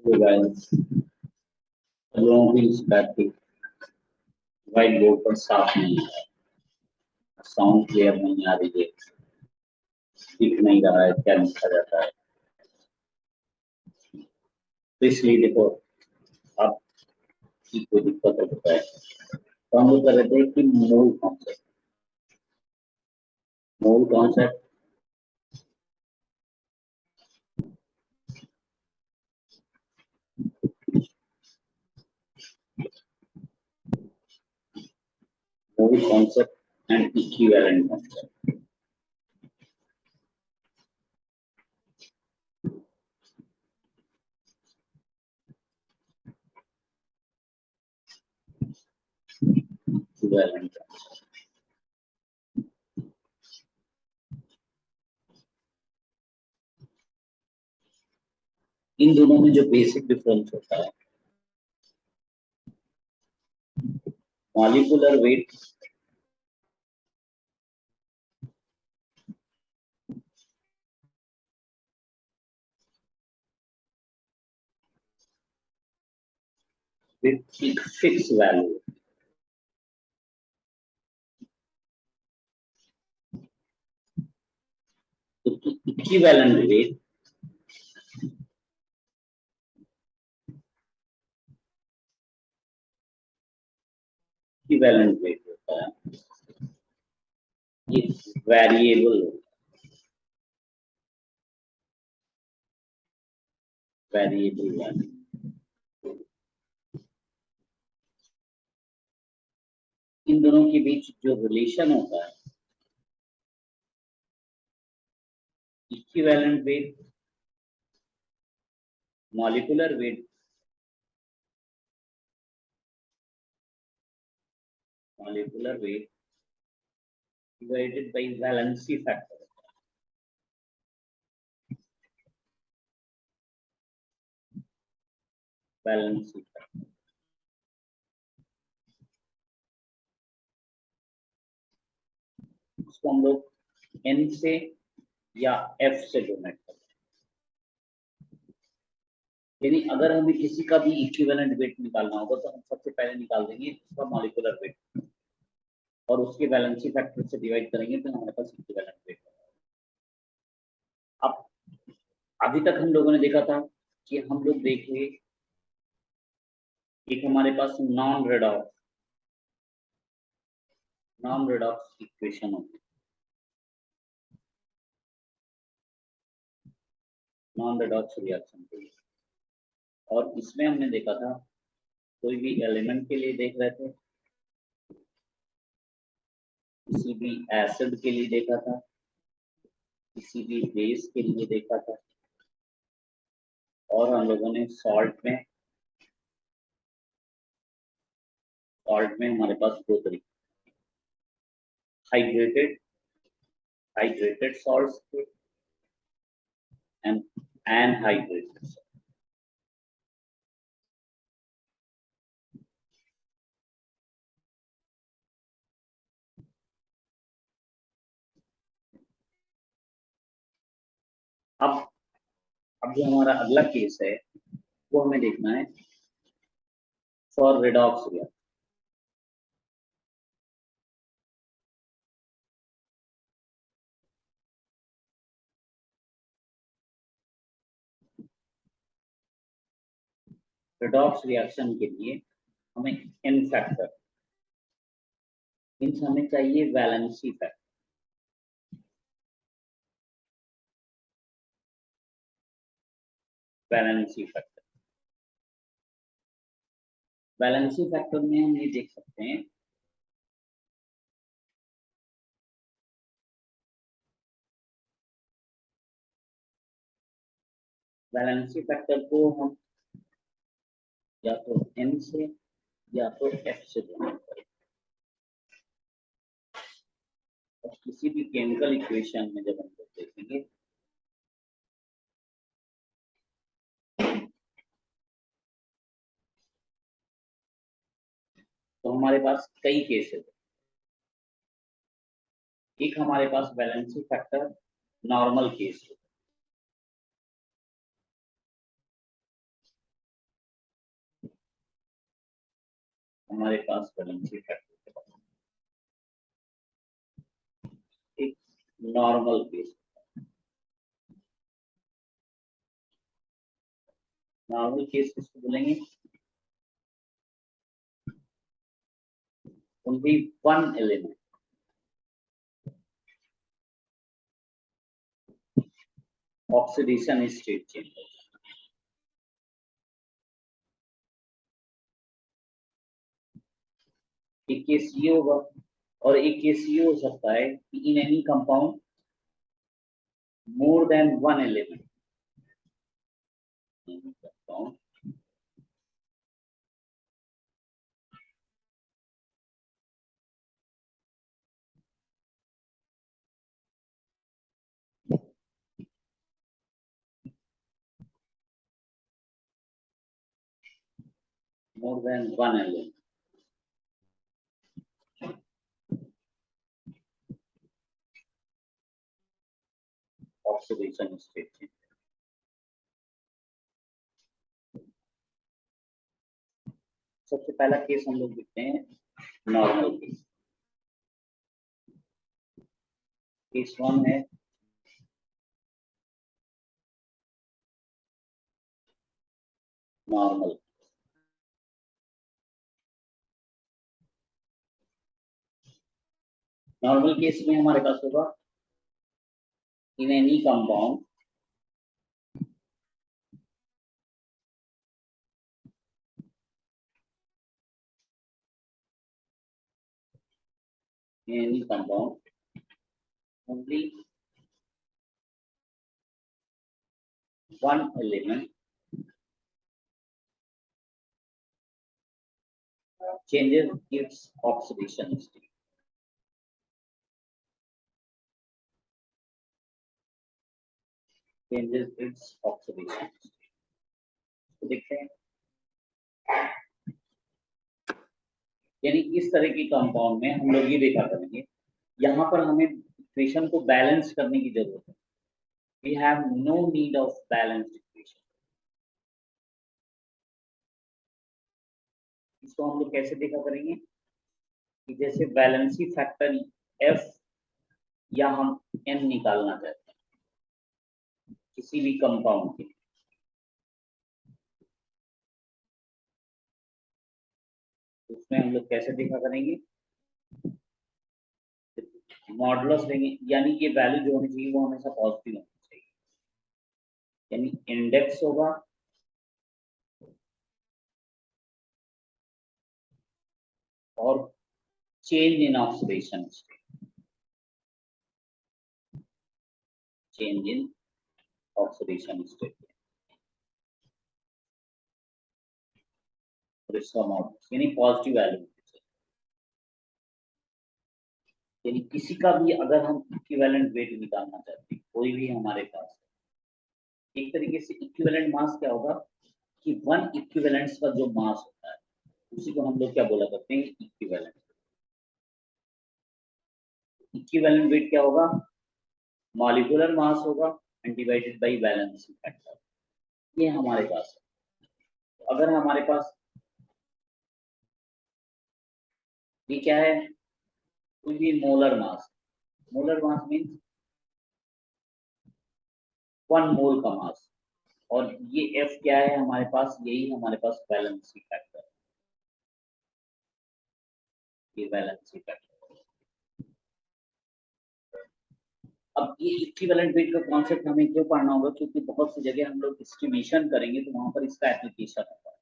तो गाइस सब लोगों की इस बैठ के व्हाइट बोर्ड पर साफ नहीं है, साउंड क्लियर नहीं आ रही है, दिख नहीं रहा है क्या लिखा जाता है। तो इसलिए देखो आप की कोई दिक्कत होता है तो हम लोग कर रहे थे कि मूल कॉन्सेप्ट मूल concept and equivalent concept. Equivalent इन दोनों में जो बेसिक डिफरेंस होता है, molecular weight with fix value, तो इक्विवेलेंट वेट इक्विवेलेंट वेट होता है, ये वेरिएबल वैल्यू। इन दोनों के बीच जो रिलेशन होता है, equivalent weight molecular weight divided by valency factor, valency factor। इसको हम लोग n से या f से डोनेट करते हैं। यानी अगर हमें किसी का भी इक्विवेलेंट वेट निकालना होगा तो हम सबसे पहले निकाल देंगे उसका मॉलिक्यूलर वेट और उसके वैलेंसी फैक्टर से डिवाइड करेंगे तो हमारे पास इक्विवेलेंट वेट होगा। अब अभी तक हम लोगों ने देखा था कि हम लोग देखेंगे एक हमारे पास नॉन रेडॉक्स इक्वेशन होगी, नॉन रेडॉक्स रिएक्शन के लिए। और इसमें हमने देखा था कोई भी एलिमेंट के लिए देख रहे थे, किसी भी एसिड के लिए देखा था, किसी भी बेस के लिए देखा था, और हम लोगों ने सॉल्ट में हमारे पास दो तरीके, हाइड्रेटेड सॉल्ट्स थे एंड अनहाइड्रेटेड। अब जो हमारा अगला केस है वो हमें देखना है for redox reaction. Redox reaction के लिए हमें n फैक्टर मीन्स हमें चाहिए वैलेंसी फैक्टर। वैलेंसी फैक्टर में हम ये देख सकते हैं वैलेंसी फैक्टर को हम या तो n से या तो f से डिवाइड करें। और किसी भी केमिकल इक्वेशन में जब हम लोग देखेंगे तो हमारे पास कई केसेस है। एक हमारे पास वैलेंसी फैक्टर नॉर्मल केस है, हमारे पास वैलेंसी फैक्टर एक नॉर्मल केस। नॉर्मल केस किसको बोलेंगे? Only one element oxidation state change. एक केस ये होगा और एक केस ये हो सकता है कि in any compound more than one element compound more than one element oxidation state change। सबसे पहला केस हम लोग देखते हैं नॉर्मल केस। केस वन है नॉर्मल। नॉर्मल केस में हमारे पास होगा in any compound any compound only one element changes its oxidation state। changes its oxidation state। तो देखते हैं यानी इस तरह की कंपाउंड में हम लोग ये देखा करेंगे यहाँ पर हमें इक्वेशन को बैलेंस करने की जरूरत है। We have no need of balanced equation. इसको हम लोग कैसे देखा करेंगे कि जैसे बैलेंसी फैक्टर एफ या हम एन निकालना चाहते हैं किसी भी कंपाउंड के, उसमें हम लोग कैसे देखा करेंगे? मॉडुलस लेंगे, यानी ये वैल्यू जो होनी चाहिए वो हमेशा पॉजिटिव होनी चाहिए। यानी इंडेक्स होगा और change in oxidation state, change in oxidation state और इसका मॉडुलस यानी पॉजिटिव वैल्यू। यानी किसी का भी अगर हम इक्विवेलेंट वेट निकालना चाहते हैं, कोई भी हमारे पास, एक तरीके से इक्विवेलेंट मास क्या होगा कि वन इक्विवेलेंट्स का जो मास होता है उसी को हम लोग क्या बोला करते हैं? इक्विवेलेंट। इक्विवेलेंट वेट क्या होगा? मॉलिक्यूलर मास होगा and divided by valency factor. ये हमारे पास है। तो अगर हमारे पास ये क्या है, कोई भी molar mass, molar mass means one mole का मास, और ये एफ क्या है हमारे पास? यही हमारे पास वैलेंसी फैक्टर, ये वैलेंसी फैक्टर। अब ये इक्विवेलेंट वेट का कॉन्सेप्ट हमें क्यों पढ़ना होगा? क्योंकि बहुत सी जगह हम लोग एस्टिमेशन करेंगे तो वहां पर इसका एप्लीकेशन होगा।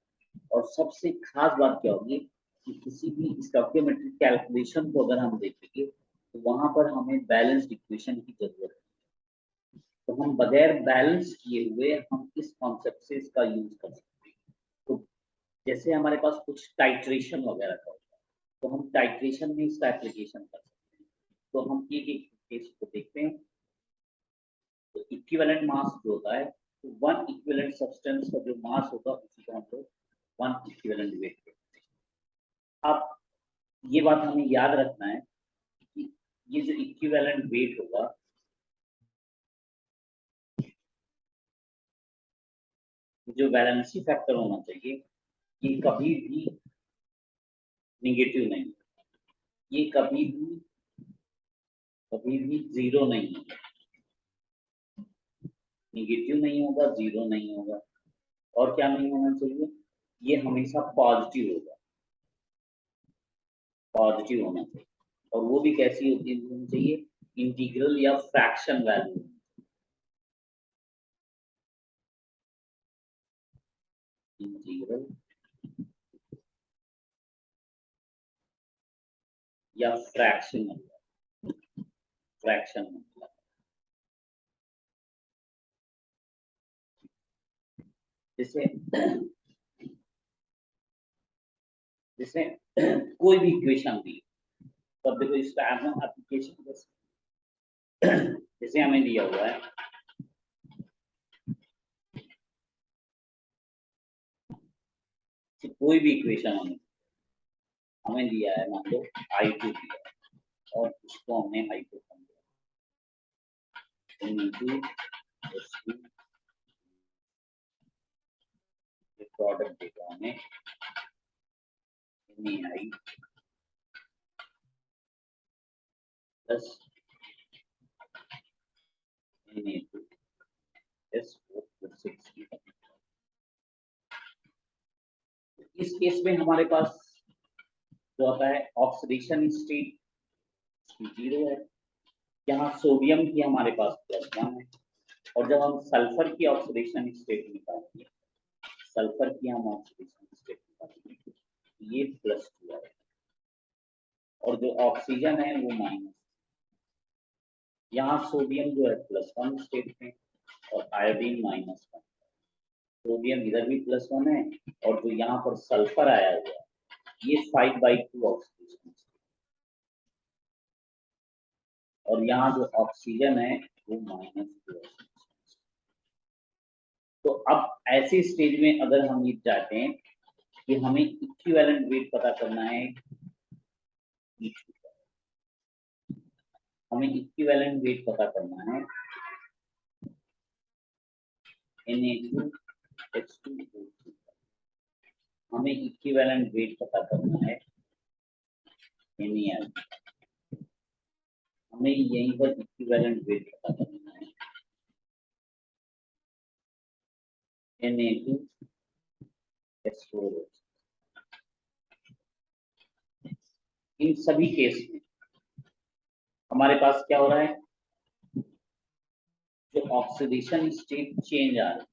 और सबसे खास बात क्या होगी कि किसी भी स्टोइकियोमेट्रिक कैलकुलेशन को अगर हम देखेंगे तो वहां पर हमें बैलेंस्ड इक्वेशन की जरूरत है। तो हम बगैर बैलेंस किए हुए हम इस कॉन्सेप्ट से इसका यूज कर सकते हैं। तो जैसे हमारे पास कुछ टाइट्रेशन वगैरह का होता है तो हम टाइट्रेशन में इसका एप्लीकेशन कर सकते हैं। तो हम एक केस को देखते हैं। तो इक्विवेलेंट मास जो होता है तो वन इक्विवेलेंट सब्सटेंस का जो मास होगा उसी को हम लोग वन इक्विवेलेंट वेट कहते हैं। अब ये बात हमें याद रखना है कि ये जो इक्विवेलेंट वेट होगा जो वैलेंसी फैक्टर होना चाहिए ये कभी भी निगेटिव नहीं, ये कभी भी जीरो नहीं होगा, निगेटिव नहीं होगा, जीरो नहीं होगा, और क्या नहीं होना चाहिए, ये हमेशा पॉजिटिव होगा, पॉजिटिव होना चाहिए। और वो भी कैसी होनी चाहिए, इंटीग्रल या फ्रैक्शन वैल्यू, इंटीग्रल या फ्रैक्शनल, फ्रैक्शन जैसे जैसे कोई भी इक्वेशन दी, तब देखो इसका एप्लीकेशन जैसे हमें दिया हुआ है कोई भी इक्वेशन हमें दिया है, मान लो I2 दिया है और उसको हमने I2 प्रोडक्ट देगा हमें NaI प्लस Na2S4 इस केस में हमारे पास जो आता है ऑक्सीडेशन स्टेट 0 है, यहाँ सोडियम की हमारे पास +1 है, और जब हम सल्फर की ऑक्सीडेशन स्टेट निकालेंगे, सल्फर की हम ऑक्सीडेशन स्टेट निकालेंगे, ये +2 है, और जो ऑक्सीजन है वो माइनस, यहाँ सोडियम जो है +1 स्टेट में और आयोडीन -1, सोडियम इधर भी +1 है, और जो यहाँ पर सल्फर आया हुआ है ये 5/2 ऑक्सीडेशन, और यहाँ जो ऑक्सीजन है वो -2 है। तो अब ऐसे स्टेज में अगर हम ये चाहते हैं कि हमें इक्विवेलेंट वेट पता करना है, हमें इक्विवेलेंट वेट पता करना है Na2H2O2, हमें इक्विवेलेंट वेट पता करना है NaI, हमें यहीं पर इक्विवेलेंट वेट पता करना है Na2S4O2। इन सभी केस में हमारे पास क्या हो रहा है, जो ऑक्सीडेशन स्टेट चेंज आ रही है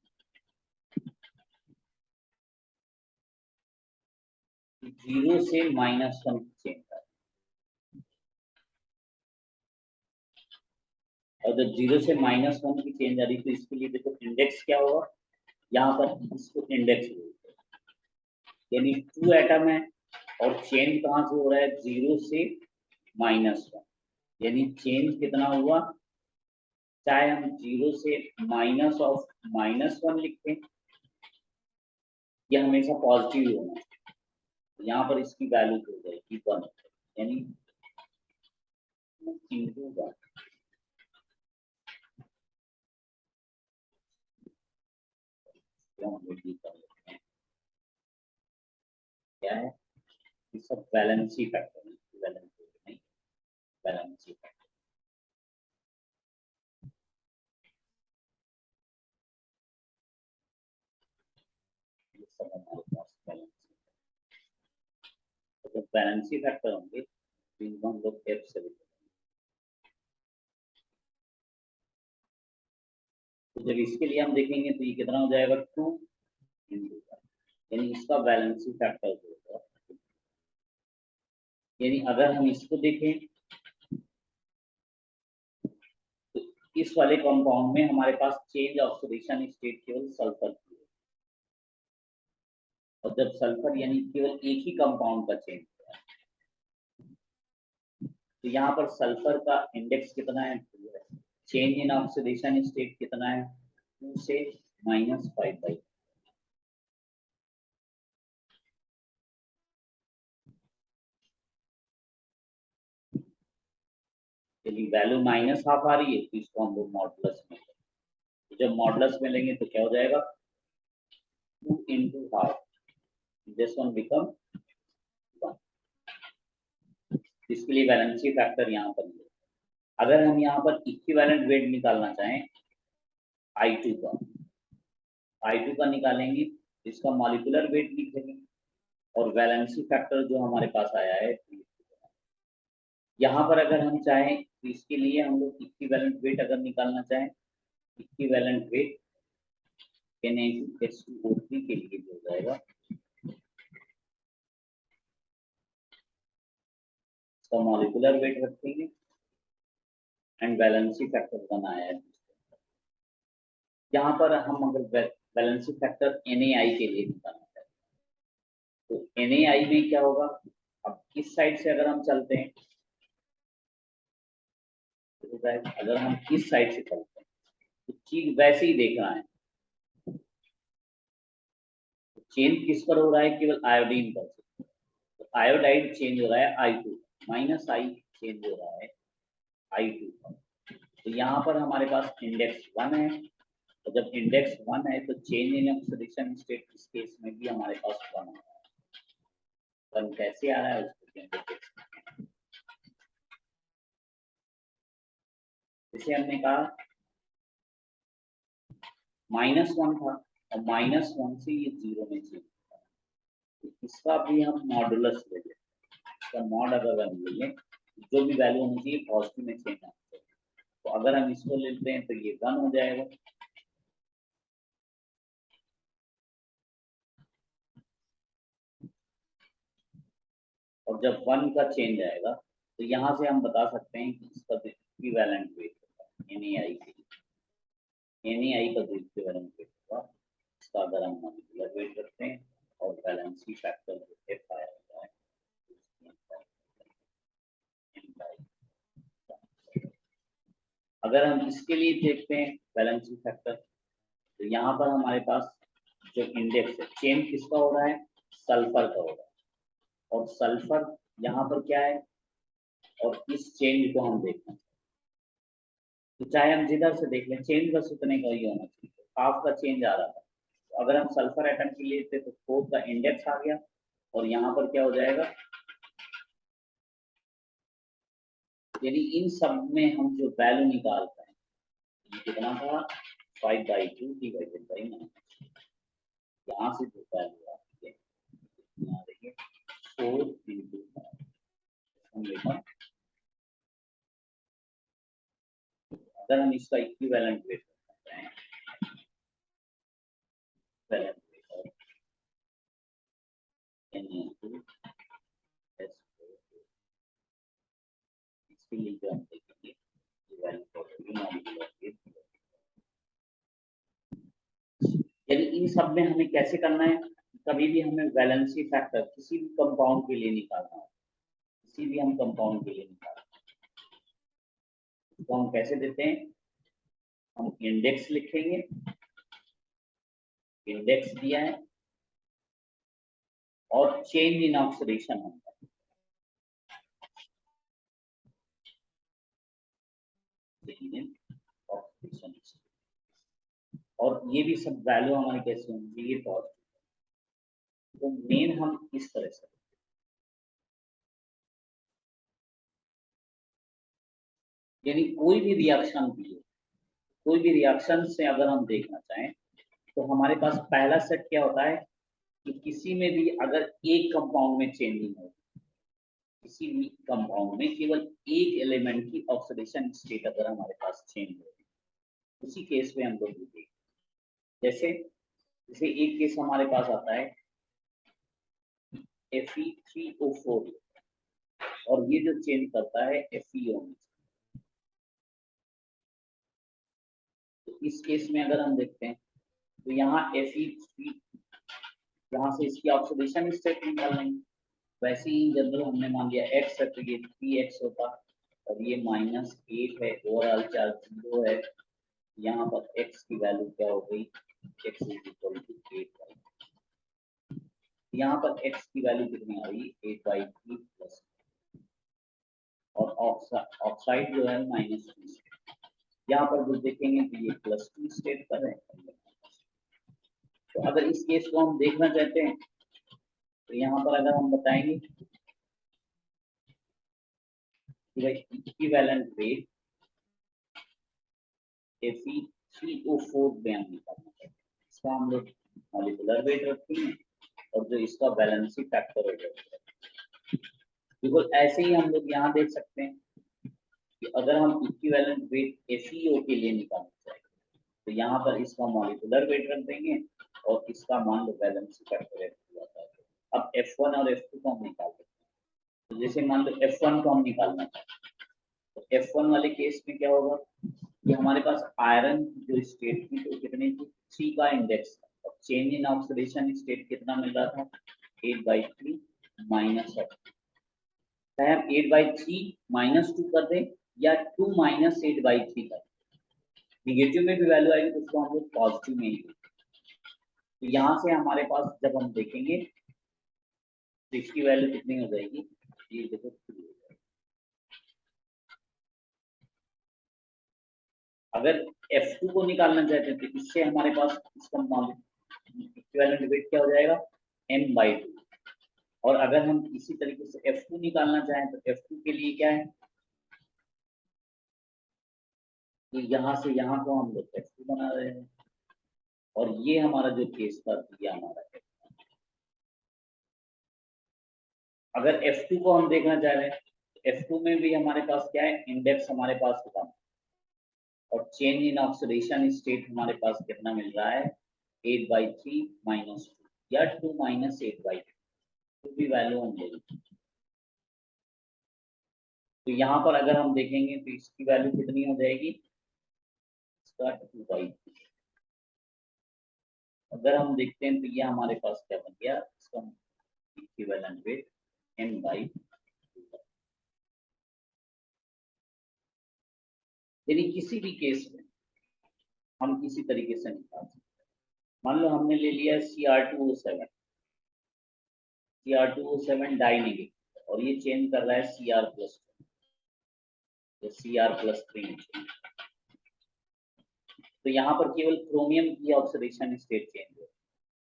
0 से -1 चेंज आ रही है, और जब 0 से -1 की चेंज आ रही है तो इसके लिए देखो इंडेक्स क्या होगा, यहाँ पर इसको इंडेक्स बोलते हैं, यानी 2 एटम है और चेंज कहाँ से हो रहा है, 0 से -1, यानी चेंज कितना हुआ, चाहे हम 0 से -1 लिखते हैं, ये हमेशा पॉजिटिव होना है, यहाँ पर इसकी वैल्यू हो जाएगी 1, यानी into 1। क्या है, ये सब वैलेंसी फैक्टर है, नहीं वैलेंसी फैक्टर। ये सब हमारे पास वैलेंसी, तो जब वैलेंसी फैक्टर होंगे तो इनको हम लोग F से लिखेंगे, तो जब इसके लिए हम देखेंगे तो ये कितना हो जाएगा 2 into 1, यानी इसका वैलेंसी फैक्टर होगा, यानी अगर हम इसको देखें तो इस वाले कंपाउंड में हमारे पास चेंज ऑक्सीडेशन स्टेट केवल सल्फर की है, और जब सल्फर यानी केवल एक ही कंपाउंड का चेंज हुआ है, तो यहाँ पर सल्फर का इंडेक्स कितना है, 2 है, चेंज इन ऑक्सीडेशन स्टेट कितना है, 2 से -5/2, यदि वैल्यू -12 आ रही है तो इसको हम लोग मॉडुलस में लेंगे, तो जब मॉडुलस में लेंगे तो क्या हो जाएगा, 2 into half, this one become 1, इसके लिए वैलेंसी फैक्टर यहाँ पर है। अगर हम यहाँ पर इक्विवेलेंट वेट निकालना चाहें I2 का, I2 का निकालेंगे, इसका मॉलिक्यूलर वेट लिखेंगे और वैलेंसी फैक्टर जो हमारे पास आया है, यहाँ पर अगर हम चाहें तो इसके लिए हम लोग इक्विवेलेंट वेट अगर निकालना चाहें, इक्विवेलेंट वेट Na2H2O3 के लिए हो जाएगा, इसका मॉलिक्यूलर वेट रखेंगे एंड वैलेंसी फैक्टर बनाया है। यहाँ पर हम अगर वैलेंसी फैक्टर NaI के लिए निकालना चाहते हैं तो NaI में क्या होगा, अब इस साइड से अगर हम चलते हैं तो अगर हम इस साइड से चलते हैं तो चीज वैसे ही देख रहा है, चेंज किस पर हो रहा है, केवल आयोडीन पर। तो आयोडाइड चेंज हो रहा है I2 माइनस I चेंज हो रहा है I2 पर। तो यहाँ पर हमारे पास इंडेक्स 1 है, और जब इंडेक्स 1 है तो चेंज इन ऑक्सीडेशन स्टेट इस केस में भी हमारे पास 1 आ रहा है। 1 कैसे आ रहा है उसको जैसे हमने कहा -1 था और -1 से ये 0 में चेंज होता है, तो इसका भी हम मॉडुलस ले लें, इसका मॉड अगर हम ले लें जो भी वैल्यू होनी चाहिए पॉजिटिव में चेंज आना चाहिए। तो अगर हम इसको लेते हैं तो ये 1 हो जाएगा, और जब 1 का चेंज आएगा तो यहाँ से हम बता सकते हैं कि इसका इक्विवेलेंट वेट होगा NaI के लिए, NaI का जो इक्विवेलेंट वेट होगा इसका अगर हम मॉलिक्यूलर वेट रखते हैं और वैलेंसी फैक्टर जो F आया होता है, अगर हम इसके लिए देखते हैं वैलेंसी फैक्टर तो यहाँ पर हमारे पास जो इंडेक्स है, चेंज किसका हो रहा है, सल्फर का हो रहा है, और सल्फर यहाँ पर क्या है, और इस चेंज को हम देखते हैं तो चाहे हम जिधर से देख लें चेंज बस उतने का ही होना चाहिए, हाफ का चेंज आ रहा था। तो अगर हम सल्फर एटम के लिए थे तो 4 का इंडेक्स आ गया, और यहाँ पर क्या हो जाएगा, यानी इन सब में हम जो वैल्यू निकाल पाए, ये कितना था 5/2 डिवाइडेड बाई 9, यहाँ से जो वैल्यू आती है यहाँ देखिए 4 into 5। अगर हम इसका इक्विवेलेंट वेट करते हैं, इक्विवेलेंट वेट इसके लिए जो हम देखेंगे यानी इन सब में हमें कैसे करना है, कभी भी हमें वैलेंसी फैक्टर किसी भी कंपाउंड के लिए निकालना है, किसी भी हम कंपाउंड के लिए निकालना है तो हम कैसे देते हैं, हम इंडेक्स लिखेंगे, इंडेक्स दिया है और चेंज इन ऑक्सीडेशन होता है, और ये भी सब वैल्यू हमारी कैसे होंगी, ये पॉजिटिव। तो मेन हम इस तरह से, यानी कोई भी रिएक्शन भी हो, कोई भी रिएक्शन से अगर हम देखना चाहें तो हमारे पास पहला सेट क्या होता है कि किसी में भी अगर एक कंपाउंड में चेंजिंग हो, किसी भी कंपाउंड में केवल एक एलिमेंट की ऑक्सीडेशन स्टेट अगर हमारे पास चेंज हो, उसी केस में हम लोग देखेंगे। जैसे जैसे एक केस हमारे पास आता है Fe3O4 और ये जो चेंज करता है FeO में, तो इस केस में अगर हम देखते हैं तो यहाँ Fe3, यहाँ से इसकी ऑक्सीडेशन स्टेट निकाल लेंगे, वैसे ही जनरल हमने मान लिया x है तो ये 3x होता, और ये -8 है, ओवरऑल चार्ज 0 है, यहाँ पर x की वैल्यू क्या हो गई, x = 8, यहाँ पर x की वैल्यू कितनी आ रही है 8/3 प्लस, और ऑक्साइड जो है -2, यहाँ पर जो देखेंगे तो ये +2 स्टेट पर है। तो अगर इस केस को हम देखना चाहते हैं तो यहाँ पर अगर हम बताएंगे इक्विवेलेंट वेट FeCO4 में हम निकालना चाहते हैं, इसका हम लोग मॉलिक्यूलर वेट रखते हैं और जो इसका वैलेंसी फैक्टर होगा, बिल्कुल ऐसे ही हम लोग यहाँ देख सकते हैं कि अगर हम इक्विवेलेंट वेट FeO के लिए निकालना चाहें तो यहाँ पर इसका मॉलिक्यूलर वेट रख देंगे और इसका मान लो वैलेंसी फैक्टर F2 आता है। अब F1 और F2 को हम निकाल देते हैं। तो जैसे मान लो F1 को हम निकालना चाहते हैं तो F1 वाले केस में क्या होगा कि हमारे पास आयरन जो स्टेट थी तो कितनी थी 3 का इंडेक्स था और चेंज इन ऑक्सीडेशन स्टेट कितना मिल रहा था 8/3 माइनस चाहे हम 8/3 -2 कर दें या 2 - 8/3 कर दें, निगेटिव में भी वैल्यू आएगी तो उसको हम लोग पॉजिटिव में ही लेंगे। तो यहाँ से हमारे पास जब हम देखेंगे तो इसकी वैल्यू कितनी हो जाएगी, ये देखो 2 हो जाएगी। अगर F2 को निकालना चाहते हैं तो इससे हमारे पास इसका इक्विवेलेंट वेट क्या हो जाएगा m/2 और अगर हम इसी तरीके से F2 निकालना चाहें तो F2 के लिए क्या है कि यहाँ से यहाँ को हम लोग F2 बना रहे हैं और ये हमारा जो केस था ये हमारा है। अगर F2 को हम देखना चाह रहे हैं तो F2 में भी हमारे पास क्या है इंडेक्स हमारे पास होगा और चेंज इन ऑक्सीडेशन स्टेट हमारे पास कितना मिल रहा है 8/3 -2 या 2 - 8/3 तो भी वैल्यू हम ले लेंगे। तो यहाँ पर अगर हम देखेंगे तो इसकी वैल्यू कितनी हो जाएगी इसका 2/3। अगर हम देखते हैं तो ये हमारे पास क्या बन गया इसका इक्विवेलेंट वेट m/2 यदि किसी भी केस में हम किसी तरीके से निकाल सकते हैं। मान लो हमने ले लिया Cr2O7 डाई नेगेटिव और ये चेंज कर रहा है Cr+2 तो Cr+3 तो यहाँ पर केवल क्रोमियम की ऑक्सीडेशन स्टेट चेंज है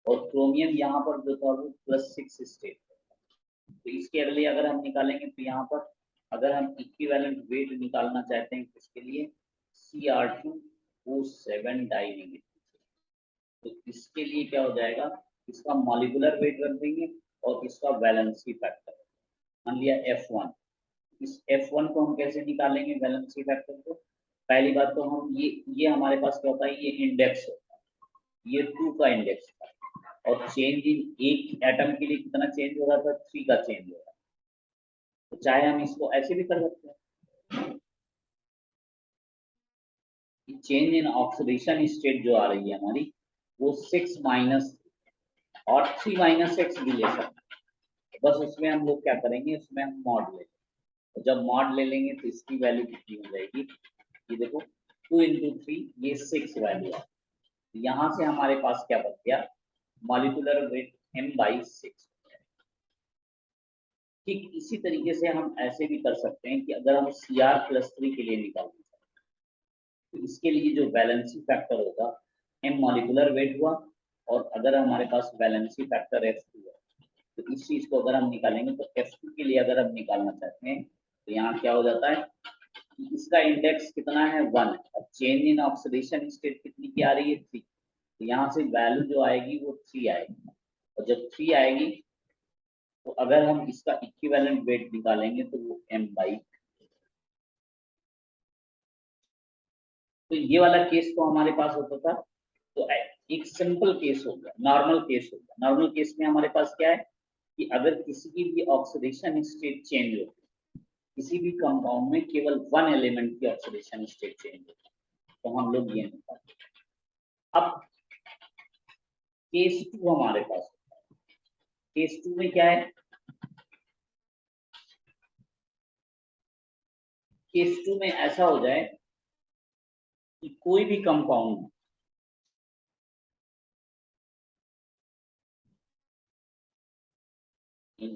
और क्रोमियम यहाँ पर जो था वो +6 स्टेट है। तो इसके अगले अगर हम निकालेंगे तो यहाँ पर अगर हम इक्विवेलेंट वेट निकालना चाहते हैं किसके लिए Cr2O7 डाई नेगेटिव तो इसके लिए क्या हो जाएगा इसका मॉलिक्यूलर वेट रख देंगे और इसका वैलेंसी फैक्टर मान लिया F1। इस F1 को हम कैसे निकालेंगे वैलेंसी फैक्टर को पहली बात तो हम ये हमारे पास क्या होता है ये इंडेक्स होता है ये 2 का इंडेक्स था और चेंज इन एक एटम के लिए कितना चेंज हो रहा था 3 का चेंज हो रहा है तो चाहे हम इसको ऐसे भी कर सकते हैं चेंज इन ऑक्सीडेशन स्टेट जो आ रही है हमारी वो 6 माइनस और 3 - x भी ले सकते हैं बस उसमें हम लोग क्या करेंगे उसमें हम मॉड ले तो जब मॉड ले लेंगे तो इसकी वैल्यू कितनी हो जाएगी ये देखो 2 × 3 ये 6 वैल्यू है यहाँ से हमारे पास क्या बच गया मॉलिक्यूलर वेट m/6। ठीक इसी तरीके से हम ऐसे भी कर सकते हैं कि अगर हम Cr+3 के लिए निकालना चाहें तो इसके लिए जो वैलेंसी फैक्टर होगा m मॉलिक्यूलर वेट हुआ और अगर हमारे पास वैलेंसी फैक्टर F2 है तो इस चीज को अगर हम निकालेंगे तो F2 के लिए अगर हम निकालना चाहते हैं तो यहाँ क्या हो जाता है इसका इंडेक्स कितना है 1 और चेंज इन ऑक्सीडेशन स्टेट कितनी की आ रही है 3 तो यहाँ से वैल्यू जो आएगी वो 3 आएगी और जब 3 आएगी तो अगर हम इसका इक्विवेलेंट वेट निकालेंगे तो वो m/। तो ये वाला केस तो हमारे पास होता था तो एक सिंपल केस हो गया नॉर्मल केस हो गया नॉर्मल केस में हमारे पास क्या है कि अगर किसी की भी ऑक्सीडेशन स्टेट चेंज हो किसी भी कंपाउंड में केवल 1 एलिमेंट की ऑक्सीडेशन स्टेट चेंज हो तो हम लोग ये निकालते हैं। अब केस 2 हमारे पास होता है केस 2 में क्या है केस 2 में ऐसा हो जाए कि कोई भी कंपाउंड इन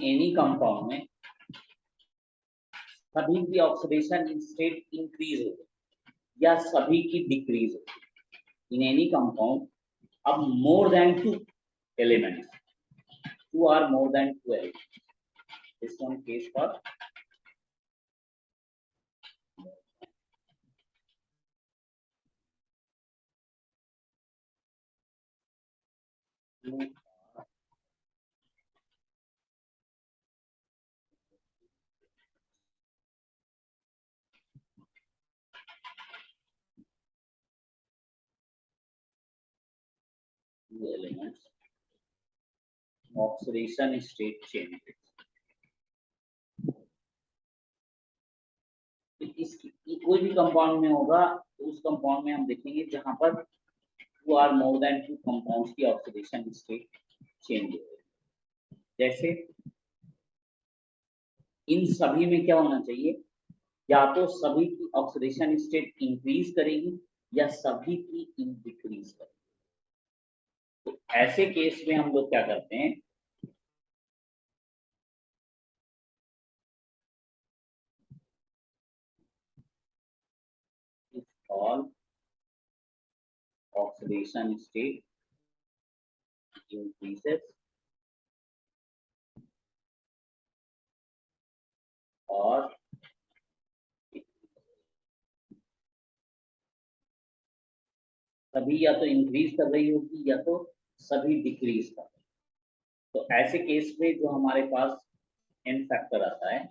एनी कंपाउंड में कभी भी ऑक्सीडेशन स्टेट इंक्रीज हो या सभी की डिक्रीज होगी इन एनी कंपाउंड अब more than 2 elements, 2 or more than 2 elements. This one case for two elements oxidation state changes. कोई भी कंपाउंड में होगा तो उस कंपाउंड में हम देखेंगे जहां पर 2 or more than 2 कंपाउंड्स की ऑक्सीडेशन स्टेट चेंज हो। जैसे इन सभी में क्या होना चाहिए, या तो सभी की ऑक्सीडेशन स्टेट इंक्रीज करेगी या सभी की डिक्रीज करेगी। तो ऐसे केस में हम लोग क्या करते हैं, all oxidation state increases और सभी या तो इंक्रीज कर रही होगी या तो सभी डिक्रीज कर रही। तो ऐसे केस में जो हमारे पास एन फैक्टर आता है,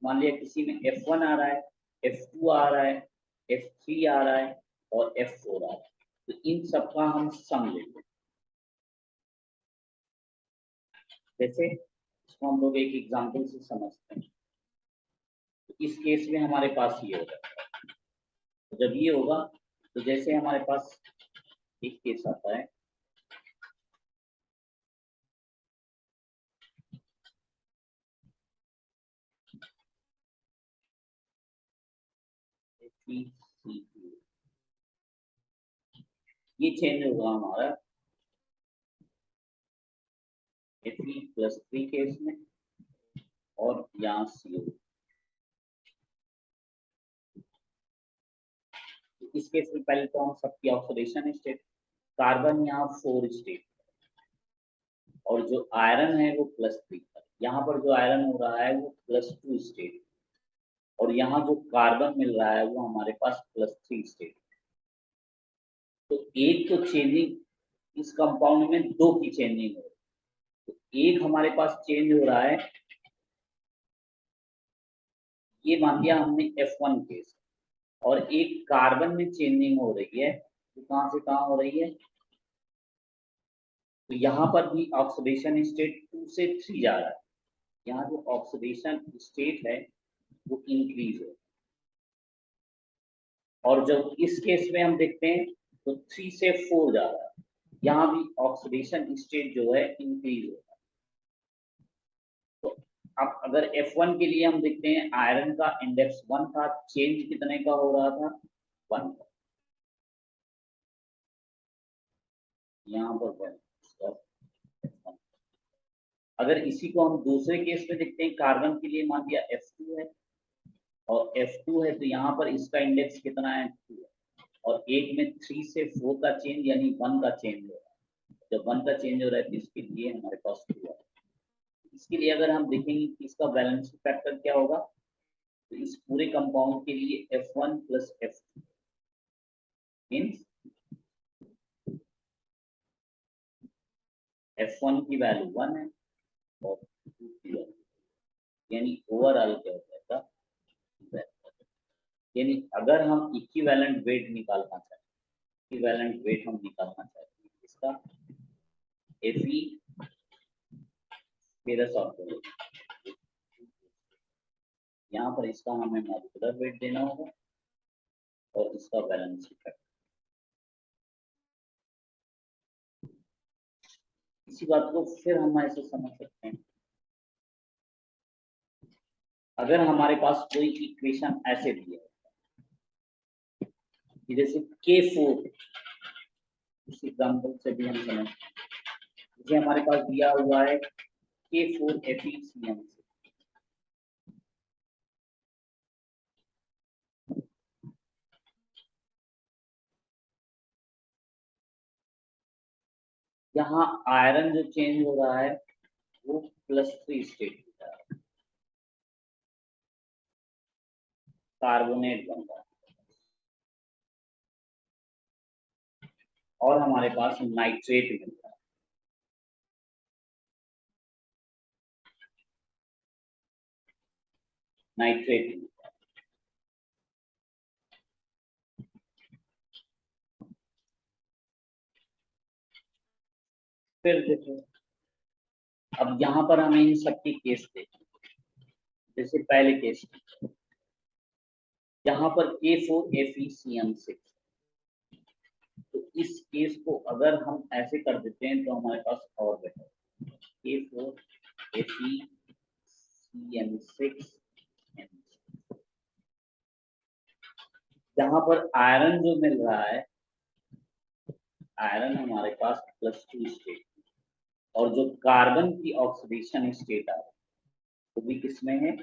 मान लिया किसी में F1 आ रहा है, F2 आ रहा है, F3 आ रहा है और F4 आ रहा है, तो इन सबका हम सम लेंगे। जैसे इसको हम लोग एक एग्जांपल से समझते हैं। तो इस केस में हमारे पास ये होगा, तो जब ये होगा तो जैसे हमारे पास एक केस आता है ये चेंज होगा हमारा Fe+3 केस में और यहाँ CO। इस केस में पहले तो हम सबकी ऑक्सीडेशन स्टेट, कार्बन यहाँ 4 स्टेट और जो आयरन है वो +3 पर, यहाँ पर जो आयरन हो रहा है वो +2 स्टेट और यहाँ जो कार्बन मिल रहा है वो हमारे पास +3 स्टेट। तो एक तो चेंजिंग इस कंपाउंड में 2 की चेंजिंग हो रही है, तो एक हमारे पास चेंज हो रहा है, ये मान लिया हमने F1 केस, और एक कार्बन में चेंजिंग हो रही है, तो कहां से कहां हो रही है, तो यहाँ पर भी ऑक्सीडेशन स्टेट 2 से 3 जा रहा है, यहाँ जो ऑक्सीडेशन स्टेट है वो इंक्रीज है। और जब इस केस में हम देखते हैं तो 3 से 4 जा रहा है, यहाँ भी ऑक्सीडेशन स्टेट जो है इंक्रीज हो रहा है। तो अब अगर F1 के लिए हम देखते हैं, आयरन का इंडेक्स 1 था, चेंज कितने का हो रहा था, 1 का, यहाँ पर 1। अगर इसी को हम दूसरे केस में देखते हैं, कार्बन के लिए मान लिया F2 है और F2 है, तो यहाँ पर इसका इंडेक्स कितना है, 2 है, और एक में 3 से 4 का चेंज यानी 1 का चेंज हो रहा है। जब 1 का चेंज हो रहा है तो इसके लिए हमारे पास 2 है। इसके लिए अगर हम देखेंगे कि इसका बैलेंस फैक्टर क्या होगा, तो इस पूरे कंपाउंड के लिए F1 + F2 मीन्स F1 की वैल्यू 1 है और 2 की वैल्यू, यानी ओवरऑल क्या हो जाएगा, यानी अगर हम इक्विवेलेंट वेट निकालना चाहते हैं, इक्विवेलेंट वेट हम निकालना चाहते हैं इसका, Fe मेरा सॉल्व, यहाँ पर इसका हमें मॉलिक्यूलर वेट देना होगा और इसका बैलेंस इफेक्ट। इसी बात को फिर हम ऐसे समझ सकते हैं, अगर हमारे पास कोई इक्वेशन ऐसे दिया है जैसे K4, इस एग्जांपल से भी हम समझ, जैसे हमारे पास दिया हुआ है K4 FeCN, यहाँ आयरन जो चेंज हो रहा है वो +3 स्टेट में जा रहा है, कार्बोनेट बन रहा है, और हमारे पास नाइट्रेट मिल रहा है। नाइट्रेट मिल रहा है। फिर देखो, अब यहाँ पर हमें इन सबकी केस देखें। जैसे पहले केस, यहाँ पर K4FeCN6, तो इस केस को अगर हम ऐसे कर देते हैं तो हमारे पास और बेटर, K4FeCN6, यहाँ पर आयरन जो मिल रहा है, आयरन हमारे पास +2 स्टेट, और जो कार्बन की ऑक्सीडेशन स्टेट आ रही है वो भी किसमें है,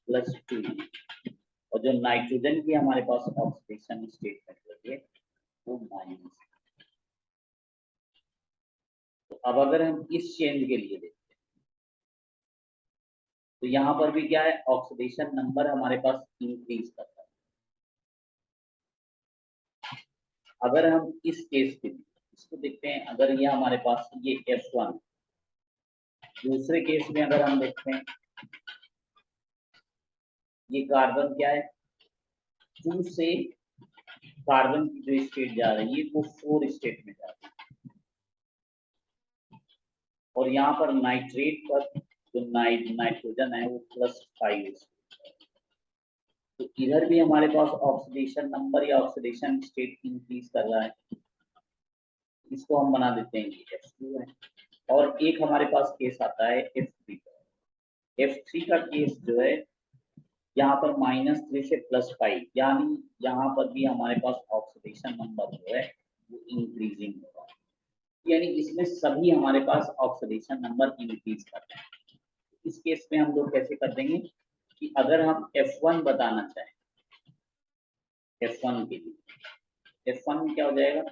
+2 में, और जो नाइट्रोजन की हमारे पास ऑक्सीडेशन स्टेट में है वो -। तो अब अगर हम इस चेंज के लिए देखते हैं तो यहाँ पर भी क्या है, ऑक्सीडेशन नंबर हमारे पास इंक्रीज करता है। अगर हम इस केस के लिए इसको देखते हैं, अगर ये हमारे पास ये F1, दूसरे केस में अगर हम देखते हैं ये कार्बन क्या है, 2 से कार्बन की जो स्टेट जा रही है वो 4 स्टेट में जा रही है, और यहाँ पर नाइट्रेट पर जो नाइट्रोजन है वो +5, तो इधर भी हमारे पास ऑक्सीडेशन नंबर या ऑक्सीडेशन स्टेट इंक्रीज कर रहा है। इसको हम बना देते हैं कि F2 है, और एक हमारे पास केस आता है F3 का। F3 का केस जो है यहाँ पर -3 से +5, यानी यहाँ पर भी हमारे पास ऑक्सीडेशन नंबर जो है वो इंक्रीजिंग होगा, यानी इसमें सभी हमारे पास ऑक्सीडेशन नंबर इंक्रीज कर रहे हैं। इस केस में हम लोग कैसे कर देंगे कि अगर हम F1 बताना चाहें, F1 के लिए, F1 में क्या हो जाएगा,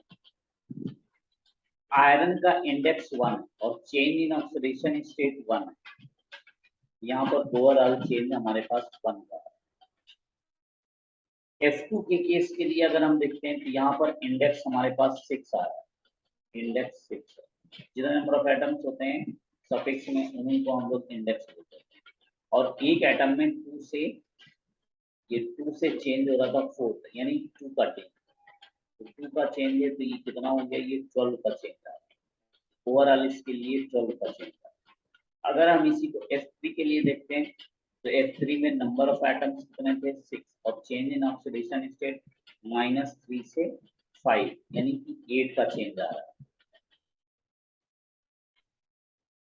आयरन का इंडेक्स 1 और चेंज इन ऑक्सीडेशन स्टेट 1 है, यहाँ पर ओवरऑल चेंज हमारे पास 1 का है। F2 के केस के लिए अगर हम देखते हैं तो यहाँ पर इंडेक्स हमारे पास 6 आ रहा है, इंडेक्स 6 है। जितने नंबर ऑफ एटम्स होते हैं सफिक्स में उन्हीं को हम लोग इंडेक्स बोलते हैं, और एक एटम में 2 से, ये 2 से चेंज हो रहा था 4, यानी 2 का चेंज, तो 2 का चेंज है तो ये कितना हो गया, ये 12 का चेंज आ रहा है, ओवरऑल इसके लिए 12 का चेंज आ रहा है। अगर हम इसी को F3 के लिए देखते हैं तो F3 में नंबर ऑफ एटम्स कितने थे, 6, और चेंज इन ऑक्सीडेशन स्टेट -3 से 5, यानी कि 8 का चेंज आ रहा है।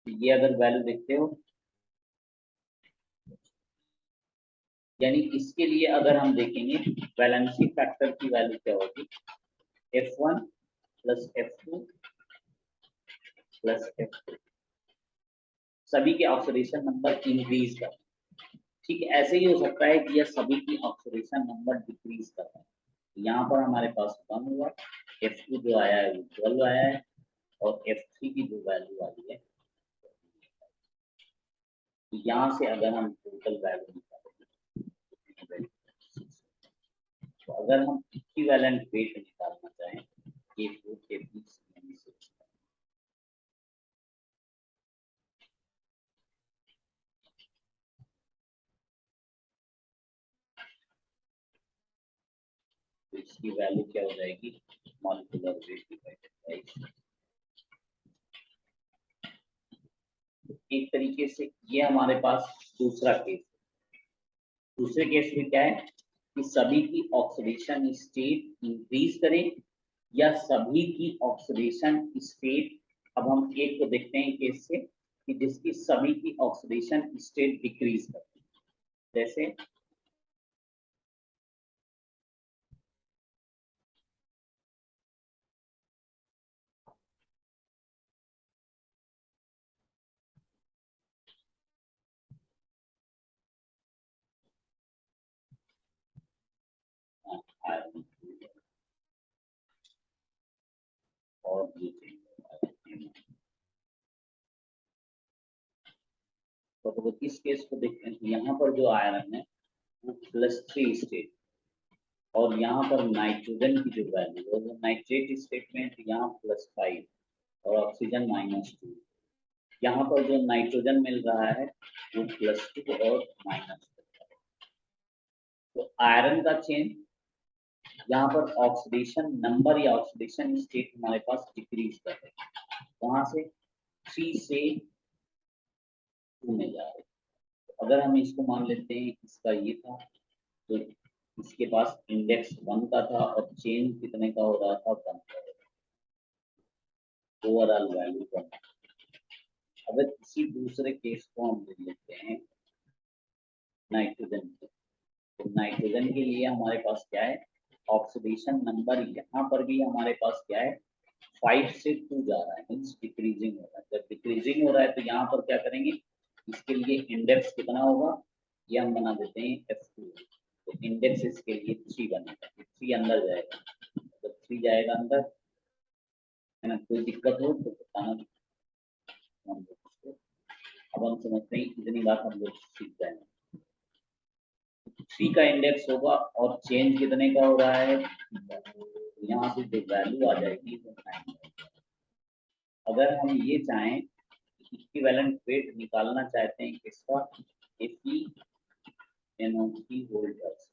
तो ये अगर वैल्यू देखते हो, यानी इसके लिए अगर हम देखेंगे वैलेंसी फैक्टर की वैल्यू क्या होगी, F1 + F2 + F3, सभी के ऑक्सीडेशन नंबर इंक्रीज कर, ठीक है। ऐसे ही हो सकता है कि यह सभी की ऑक्सीडेशन नंबर डिक्रीज कर रहा है। यहाँ पर हमारे पास 1 हुआ, F2 जो आया है वो 12 आया है, और F3 की जो वैल्यू आई है, तो यहाँ से अगर हम टोटल वैल्यू निकालेंगे, तो अगर हम इक्विवेलेंट वेट निकालना चाहें K4 के बीच में, तो इसकी वैल्यू क्या हो जाएगी, मॉलिक्यूलर वेट डिवाइडेड बाय, एक तरीके से ये हमारे पास दूसरा केस। दूसरे केस में क्या है कि सभी की ऑक्सीडेशन स्टेट इंक्रीज करें या सभी की ऑक्सीडेशन स्टेट, अब हम एक को देखते हैं केस से कि जिसकी सभी की ऑक्सीडेशन स्टेट डिक्रीज करे, जैसे आयरन और ये तो अगर इस केस को देखते हैं, यहाँ पर जो आयरन है वो +3 स्टेट, और यहाँ पर नाइट्रोजन की जो वैल्यू है वो नाइट्रेट स्टेट में, तो यहाँ +5 और ऑक्सीजन -2। यहाँ पर जो नाइट्रोजन मिल रहा है वो +2 और -2। तो आयरन का चेन यहाँ पर ऑक्सीडेशन नंबर या ऑक्सीडेशन स्टेट हमारे पास डिक्रीज कर रहे हैं, वहां से 3 से 2 में जा रहे हैं। तो अगर हम इसको मान लेते हैं इसका ये था, तो इसके पास इंडेक्स 1 का था और चेन कितने का हो रहा था, 1 का। Overall value 1। अगर किसी दूसरे केस को हम ले लेते हैं नाइट्रोजन के, तो नाइट्रोजन के लिए हमारे पास क्या है, ऑक्सीडेशन नंबर यहाँ पर भी हमारे पास क्या है, 5 से 2 जा रहा है, मीन्स डिक्रीजिंग हो रहा है। जब डिक्रीजिंग हो रहा है तो यहाँ पर क्या करेंगे, इसके लिए इंडेक्स कितना होगा, ये हम बना देते हैं F2। तो इंडेक्स इसके लिए 3 बनेगा, 3 अंदर जाएगा, जब 3 जाएगा अंदर, है ना, कोई दिक्कत हो तो बताना। अब हम समझते हैं, इतनी बात हम लोग सीख जाएंगे। 3 का इंडेक्स होगा और चेंज कितने का हो रहा है, यहाँ से जो वैल्यू आ जाएगी वो 9। अगर हम ये चाहें इक्विवेलेंट वेट निकालना चाहते हैं किसका, FeNO3 वोल्टर्स,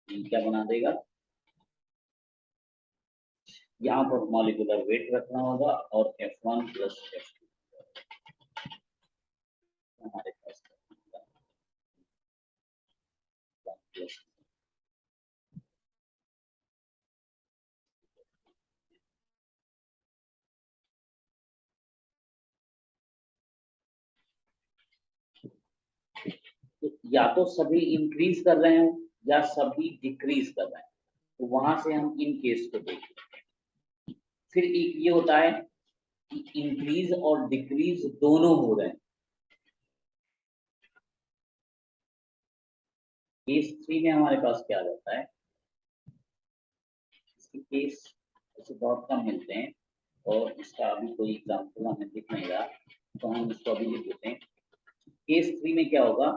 क्या बना देगा, यहाँ पर मॉलिक्यूलर वेट रखना होगा और F1 + F2 हमारे पास तो या तो सभी इंक्रीज कर रहे हैं या सभी डिक्रीज कर रहे हैं, तो वहां से हम इन केस को देखें। फिर एक ये होता है कि इंक्रीज और डिक्रीज दोनों हो रहे हैं। केस 3 में हमारे पास क्या रहता है, इसके केस ऐसे बहुत कम मिलते हैं और इसका अभी कोई एग्जाम्पल हमें दिख नहीं रहा, तो हम इसको अभी लिख देते हैं। केस 3 में क्या होगा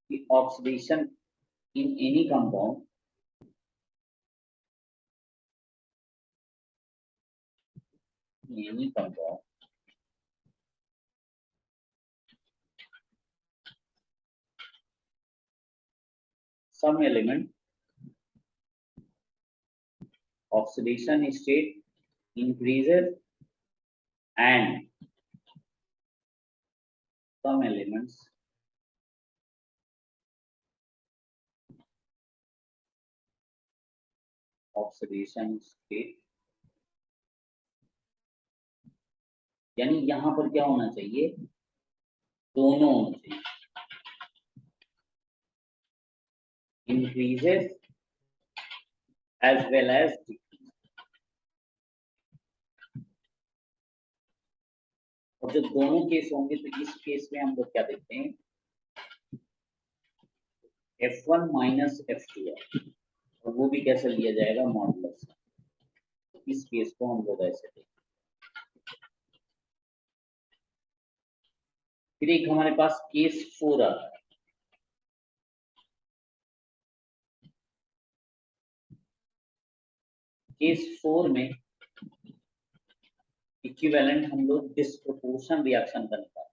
कि oxidation in any compound some element oxidation state increases and some elements oxidation state, यानी यहाँ पर क्या होना चाहिए, दोनों होना चाहिए, increases as well as decreases। और जब दोनों केस होंगे तो इस केस में हम लोग क्या देखते हैं, F1 - F2 है, और वो भी कैसे लिया जाएगा, मॉडुलस। इस केस को हम लोग ऐसे देखते हैं। फिर एक हमारे पास केस 4 आता है। केस 4 में इक्विवेलेंट हम लोग डिस्प्रोपोर्शन रिएक्शन का निकालते हैं।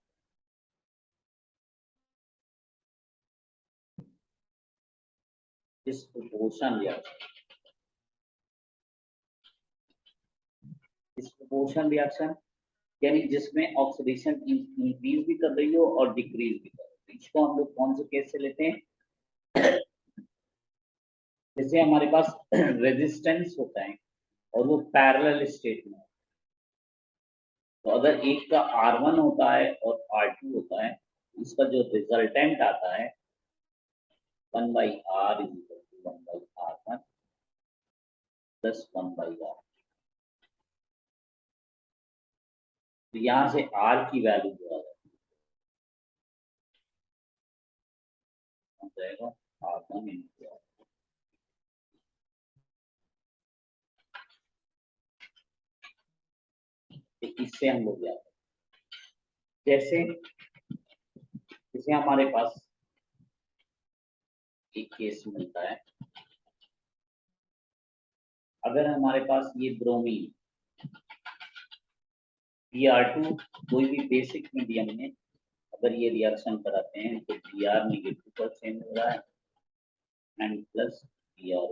डिस्प्रोपोर्शन रिएक्शन, डिस्प्रोपोर्शन रिएक्शन यानी जिसमें ऑक्सीडेशन इंक्रीज भी कर रही हो और डिक्रीज भी कर रही हो। इसको हम लोग कौन से केस से लेते हैं, जैसे हमारे पास रेजिस्टेंस होता है और वो पैरेलल स्टेट में, तो अगर एक का R1 होता है और R2 होता है, इसका जो रिजल्टेंट आता है 1/R = 1/R1 + 1/R। तो यहाँ से R की वैल्यू जो आ जाएगा R1 × R। तो इससे हम लोग याद रखें। जैसे हमारे पास एक केस मिलता है, अगर हमारे पास ये ब्रोमीन Br2 कोई भी बेसिक मीडियम में अगर ये रिएक्शन कराते हैं तो Br नेगेटिव पर चेंज हो रहा है एंड प्लस Br।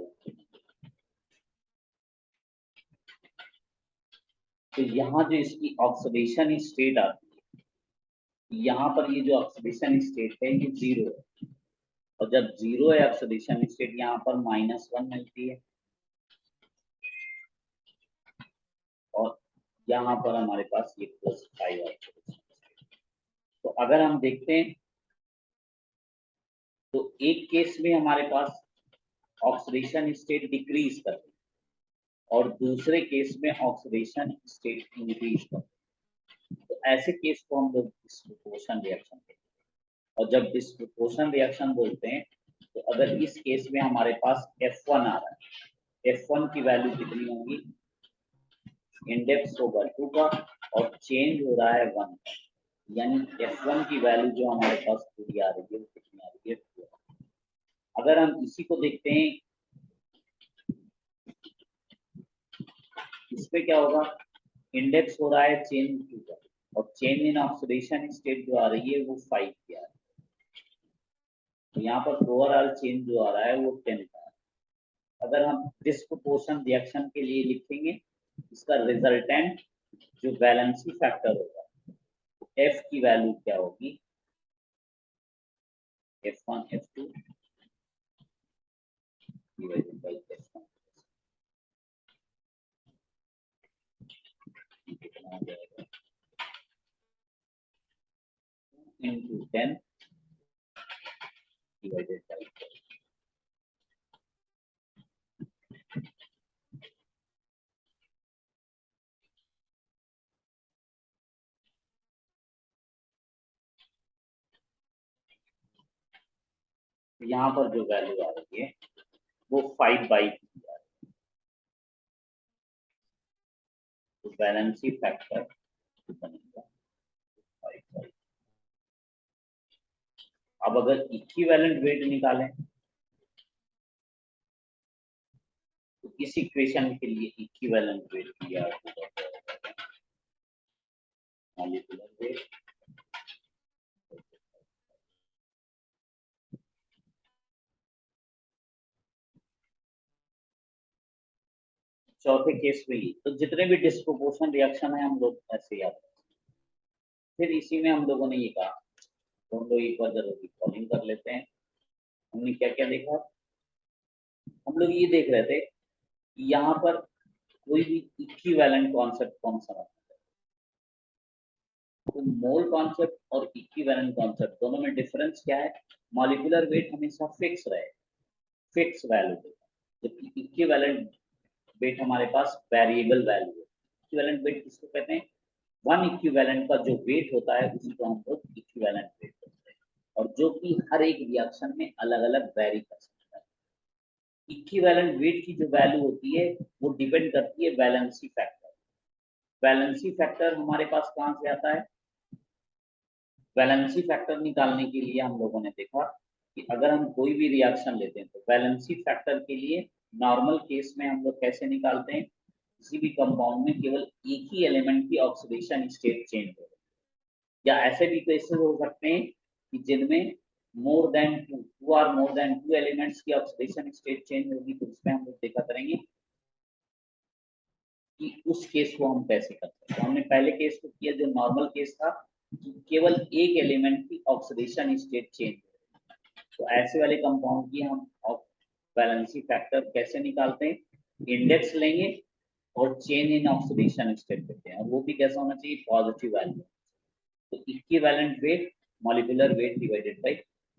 तो यहाँ जो इसकी ऑक्सीडेशन स्टेट आती है, यहाँ पर ये जो ऑक्सीडेशन स्टेट है ये 0 है, और जब 0 है ऑक्सीडेशन स्टेट यहाँ पर -1 मिलती है, और यहाँ पर हमारे पास ये +5 ऑक्सीडेशन। तो अगर हम देखते हैं तो एक केस में हमारे पास ऑक्सीडेशन स्टेट डिक्रीज करती है और दूसरे केस में ऑक्सीडेशन स्टेट इंक्रीज करती है। तो ऐसे केस को हम लोग डिस्प्रोपोर्शन रिएक्शन कहते हैं। और जब डिस्प्रोपोर्शन रिएक्शन बोलते हैं तो अगर इस केस में हमारे पास F1 आ रहा है, F1 की वैल्यू कितनी होगी, इंडेक्स होगा 2 का और चेंज हो रहा है 1 का, यानी F1 की वैल्यू जो हमारे पास पूरी आ रही है वो कितनी आ रही है 2। अगर हम इसी को देखते हैं, इसमें क्या होगा, इंडेक्स हो रहा है चेंज 2 का और चेंज इन ऑक्सीडेशन स्टेट जो आ रही है वो 5 की आ रही है। तो यहाँ पर ओवरऑल चेंज जो आ रहा है वो 10 का है। अगर हम डिस्प्रोपोर्शन रिएक्शन के लिए लिखेंगे, इसका रिजल्टेंट जो वैलेंसी फैक्टर होगा F की वैल्यू क्या होगी, F1 F2 divided by F1 कितना हो जाएगा, into 10 divided by 12। यहाँ पर जो वैल्यू आ रही है वो 5/2 आ रही है। तो वैलेंसी फैक्टर बनेगा 5/2। अब अगर इक्विवेलेंट वेट निकालें तो इस इक्वेशन के लिए इक्विवेलेंट वेट दिया होगा मॉलिक्यूलर वेट चौथे केस में ही। तो जितने भी डिस्प्रोपोर्शन रिएक्शन है हम लोग ऐसे याद रखें। फिर इसी में हम लोगों ने ये कहा, तो हम लोग एक बार जरूर रिकॉलिंग कर लेते हैं। हमने क्या क्या देखा, हम लोग ये देख रहे थे कि यहाँ पर कोई भी इक्विवेलेंट कॉन्सेप्ट कौन सा है, तो मोल कॉन्सेप्ट और इक्विवेलेंट कॉन्सेप्ट दोनों में डिफरेंस क्या है, मॉलिक्यूलर वेट हमेशा फिक्स रहे, फिक्स वैल्यू देगा, जबकि इक्विवेलेंट वेट हमारे पास वेरिएबल वैल्यू है। इक्विवेलेंट वेट किसको कहते हैं, वन इक्विवेलेंट का जो वेट होता है उसी को हम लोग इक्विवेलेंट वेट कहते हैं, और जो कि हर एक रिएक्शन में अलग अलग वेरी कर सकता है। इक्विवेलेंट वेट की जो वैल्यू होती है वो डिपेंड करती है वैलेंसी फैक्टर। वैलेंसी फैक्टर हमारे पास कहाँ से आता है, वैलेंसी फैक्टर निकालने के लिए हम लोगों ने देखा कि अगर हम कोई भी रिएक्शन लेते हैं तो वैलेंसी फैक्टर के लिए नॉर्मल केस में हम लोग कैसे निकालते हैं, किसी भी कंपाउंड में केवल एक ही एलिमेंट की ऑक्सीडेशन स्टेट चेंज हो, या ऐसे भी केसेस हो सकते हैं कि जिनमें मोर देन टू और मोर देन टू एलिमेंट्स की ऑक्सीडेशन स्टेट चेंज होगी, तो उसमें हम लोग देखा करेंगे कि उस केस को हम कैसे करते हैं। तो हमने पहले केस को किया जो नॉर्मल केस था कि केवल एक एलिमेंट की ऑक्सीडेशन स्टेट चेंज, तो ऐसे वाले कंपाउंड की हम वैलेंसी फैक्टर कैसे निकालते हैं, इंडेक्स लेंगे और चेंज इन ऑक्सीडेशन स्टेट देते हैं, और वो भी कैसा होना चाहिए, पॉजिटिव वैल्यू। तो equivalent weight molecular weight divided by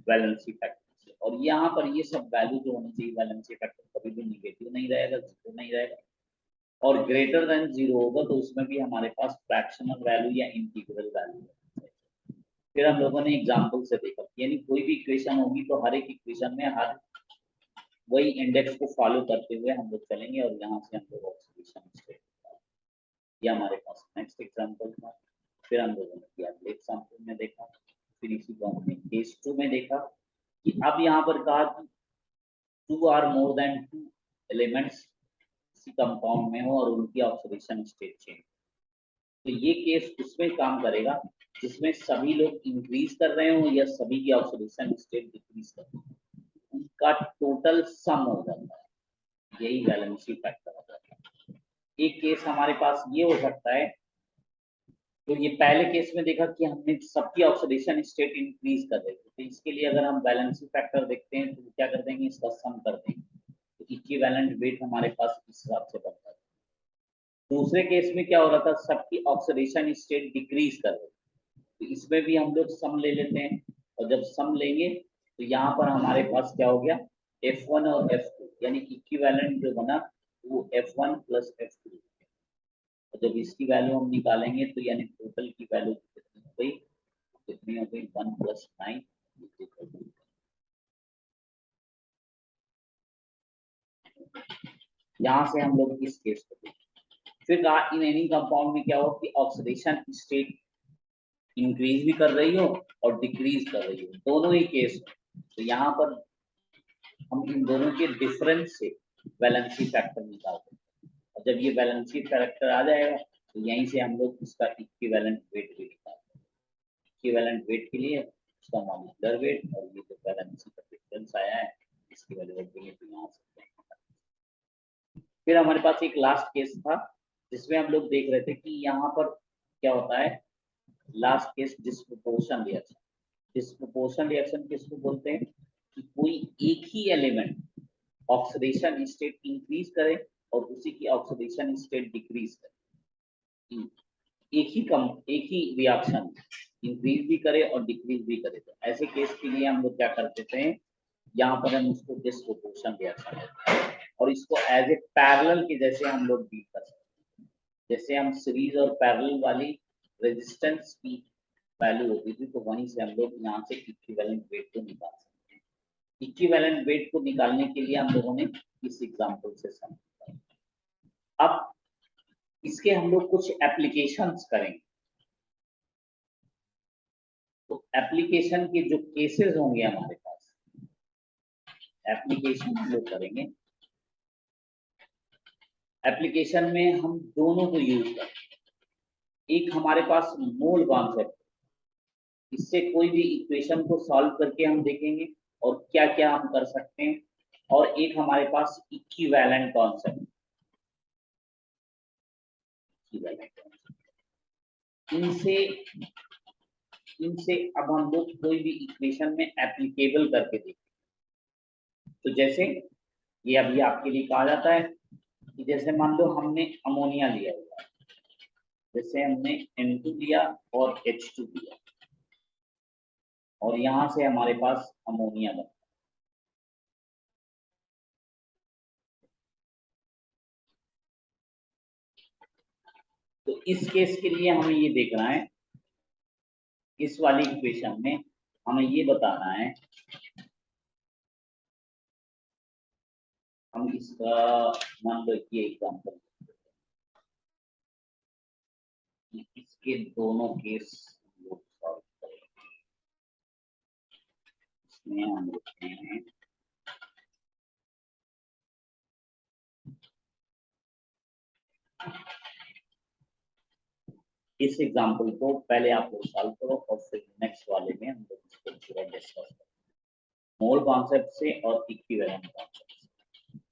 valency factor, और यहाँ पर ये सब वैल्यू जो होनी चाहिए, वैलेंसी फैक्टर कभी भी निगेटिव नहीं रहेगा, जीरो नहीं रहेगा, और ग्रेटर देन जीरो होगा तो उसमें भी हमारे पास फ्रैक्शनल वैल्यू या इंटीग्रल वैल्यू है। फिर हम लोगों ने एग्जांपल से देखा, यानी कोई भी इक्वेशन होगी तो हर एक इक्वेशन में हर वही इंडेक्स को फॉलो करते हुए हम लोग चलेंगे और यहाँ से हम लोग ऑक्सीडेशन स्टेट ये हमारे पास नेक्स्ट एग्जाम्पल था। फिर हम लोगों ने किया अगले एग्जाम्पल में देखा, फिर इसी को हमने केस 2 में देखा कि अब यहाँ पर कहा कि 2 आर मोर देन 2 एलिमेंट्स किसी कंपाउंड में हो और उनकी ऑक्सीडेशन स्टेट चेंज। तो ये केस उसमें काम करेगा जिसमें सभी लोग इंक्रीज कर रहे हो या सभी की ऑक्सीडेशन स्टेट डिक्रीज कर रहे हो, उनका टोटल सम हो जाता है, यही वैलेंसी फैक्टर हो जाता है। एक केस हमारे पास ये हो सकता है, तो ये पहले केस में देखा कि हमने सबकी ऑक्सीडेशन स्टेट इंक्रीज कर रहे थे, तो इसके लिए अगर हम बैलेंसिंग फैक्टर देखते हैं तो क्या कर देंगे, इसका सम कर देंगे, तो इक्विवेलेंट वेट हमारे पास इस हिसाब से बनता है। दूसरे केस में क्या हो रहा था, सबकी ऑक्सीडेशन स्टेट डिक्रीज कर रहे थे, तो इसमें भी हम लोग सम ले लेते हैं, और जब सम लेंगे तो यहाँ पर हमारे पास क्या हो गया, F1 और F2, यानी इक्विवेलेंट जो बना वो F1 प्लस F2। और जब इसकी वैल्यू हम निकालेंगे तो यानी टोटल की वैल्यू कितनी हो गई, 1 + 9। यहाँ से हम लोग इस केस को देखें। फिर इन एनी कंपाउंड में क्या हो कि ऑक्सीडेशन स्टेट इंक्रीज भी कर रही हो और डिक्रीज कर रही हो, दोनों ही केस। तो यहाँ पर हम इन दोनों के डिफरेंस से वैलेंसी फैक्टर निकालते हैं, और जब ये वैलेंसी फैक्टर आ जाएगा तो यहीं से हम लोग इसका इक्विवेलेंट वेट भी निकालते हैं। इक्विवेलेंट वेट के लिए उसका मॉलिक्यूलर वेट और ये जो वैलेंसी का डिफरेंस आया है इसकी वैल्यू रखेंगे तो यहाँ से। फिर हमारे पास एक लास्ट केस था जिसमें हम लोग देख रहे थे कि यहाँ पर क्या होता है, last case disproportion reaction. Disproportion reaction किसको बोलते हैं कि कोई एक ही एलिमेंट ऑक्सीडेशन स्टेट इंक्रीज करे और उसी की ऑक्सीडेशन स्टेट डिक्रीज करे, एक ही रिएक्शन इंक्रीज भी करे और डिक्रीज भी करे। तो ऐसे केस के लिए हम लोग क्या कर देते हैं, यहाँ पर हम इसको डिस्प्रोपोर्शन रिएक्शन लेते हैं और इसको एज ए पैरेलल के जैसे हम लोग डील कर सकते हैं। जैसे हम सीरीज और पैरेलल वाली रेजिस्टेंस की वैल्यू होती थी, तो वहीं से हम लोग यहाँ से इक्विवेलेंट वेट को निकाल सकते हैं। इक्विवेलेंट वेट को निकालने के लिए हम लोगों ने इस एग्जांपल से समझा। अब इसके हम लोग कुछ एप्लीकेशंस करेंगे, तो एप्लीकेशन के जो केसेस होंगे हमारे पास, एप्लीकेशन हम लोग करेंगे। एप्लीकेशन में हम दोनों को यूज करेंगे। एक हमारे पास मोल कॉन्सेप्ट, इससे कोई भी इक्वेशन को सॉल्व करके हम देखेंगे और क्या क्या हम कर सकते हैं। और एक हमारे पास इक्विवेलेंट कॉन्सेप्ट, इनसे इनसे अब हम लोग कोई भी इक्वेशन में एप्लीकेबल करके देखेंगे। तो जैसे ये अभी आपके लिए कहा जाता है कि जैसे मान लो हमने अमोनिया लिया हुआ है, जैसे हमने N2 लिया और H2 लिया और यहाँ से हमारे पास अमोनिया बना। तो इस केस के लिए हमें ये देखना है, इस वाली इक्वेशन में हमें ये बताना है, हम इसका मान लो ये एग्जाम्पल, इसके दोनों केस लोग सॉल्व करेंगे। इसमें हम लिखते हैं इस एग्जाम्पल को पहले आप लोग सॉल्व करो और फिर नेक्स्ट वाले में हम लोग इसको पूरा डिस्कस करें मोल कॉन्सेप्ट से और इक्विवेलेंट कॉन्सेप्ट से।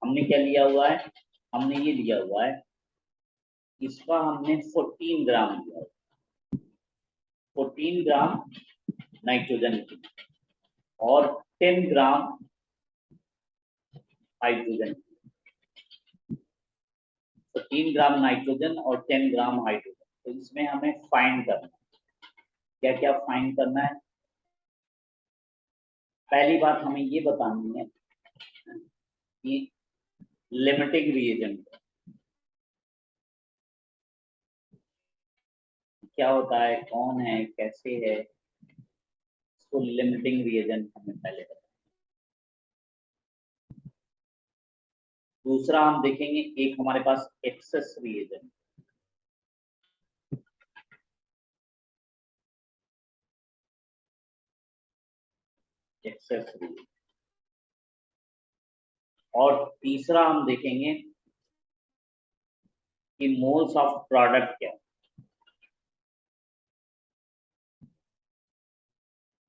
हमने क्या लिया हुआ है, हमने ये लिया हुआ है, इसका हमने 14 ग्राम लिया, 14 ग्राम नाइट्रोजन की और 10 ग्राम हाइड्रोजन, 3 ग्राम नाइट्रोजन और 10 ग्राम हाइड्रोजन। तो इसमें हमें फाइंड करना है, क्या क्या फाइंड करना है। पहली बात हमें ये बतानी है कि लिमिटिंग रिएजेंट क्या होता है, कौन है, कैसे है, इसको लिमिटिंग रिएजेंट हमें पहले बताना। दूसरा हम देखेंगे एक हमारे पास एक्सेस रिएजेंट, एक्सेस रूल। और तीसरा हम देखेंगे कि मोल्स ऑफ प्रोडक्ट क्या है।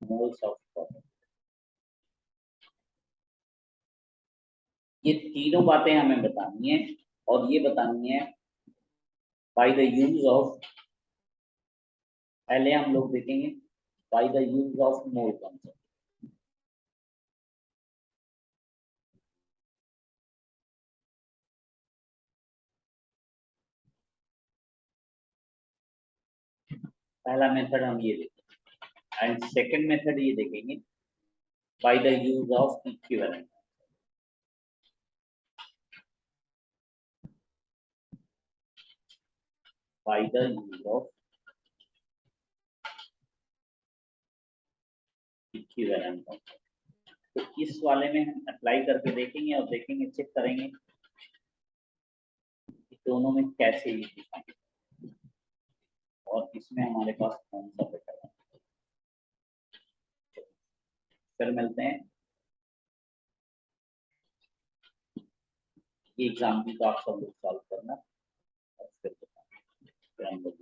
मोल्स ऑफ प्रोडक्ट, ये तीनों बातें हमें बतानी है और ये बतानी है बाय द यूज ऑफ, पहले हम लोग देखेंगे by the use of mole concept. पहला मेथड हम ये देखेंगे एंड सेकंड मेथड ये देखेंगे by the use of equivalent. By the use of equivalent concept. तो इस वाले में हम अप्लाई करके देखेंगे और देखेंगे, चेक करेंगे कि दोनों में कैसे ये दिखाएंगे और इसमें हमारे पास कौन सा बेटर है। फिर मिलते हैं। ये एग्जाम्पल को आप सब लोग सॉल्व करना और फिर हम लोग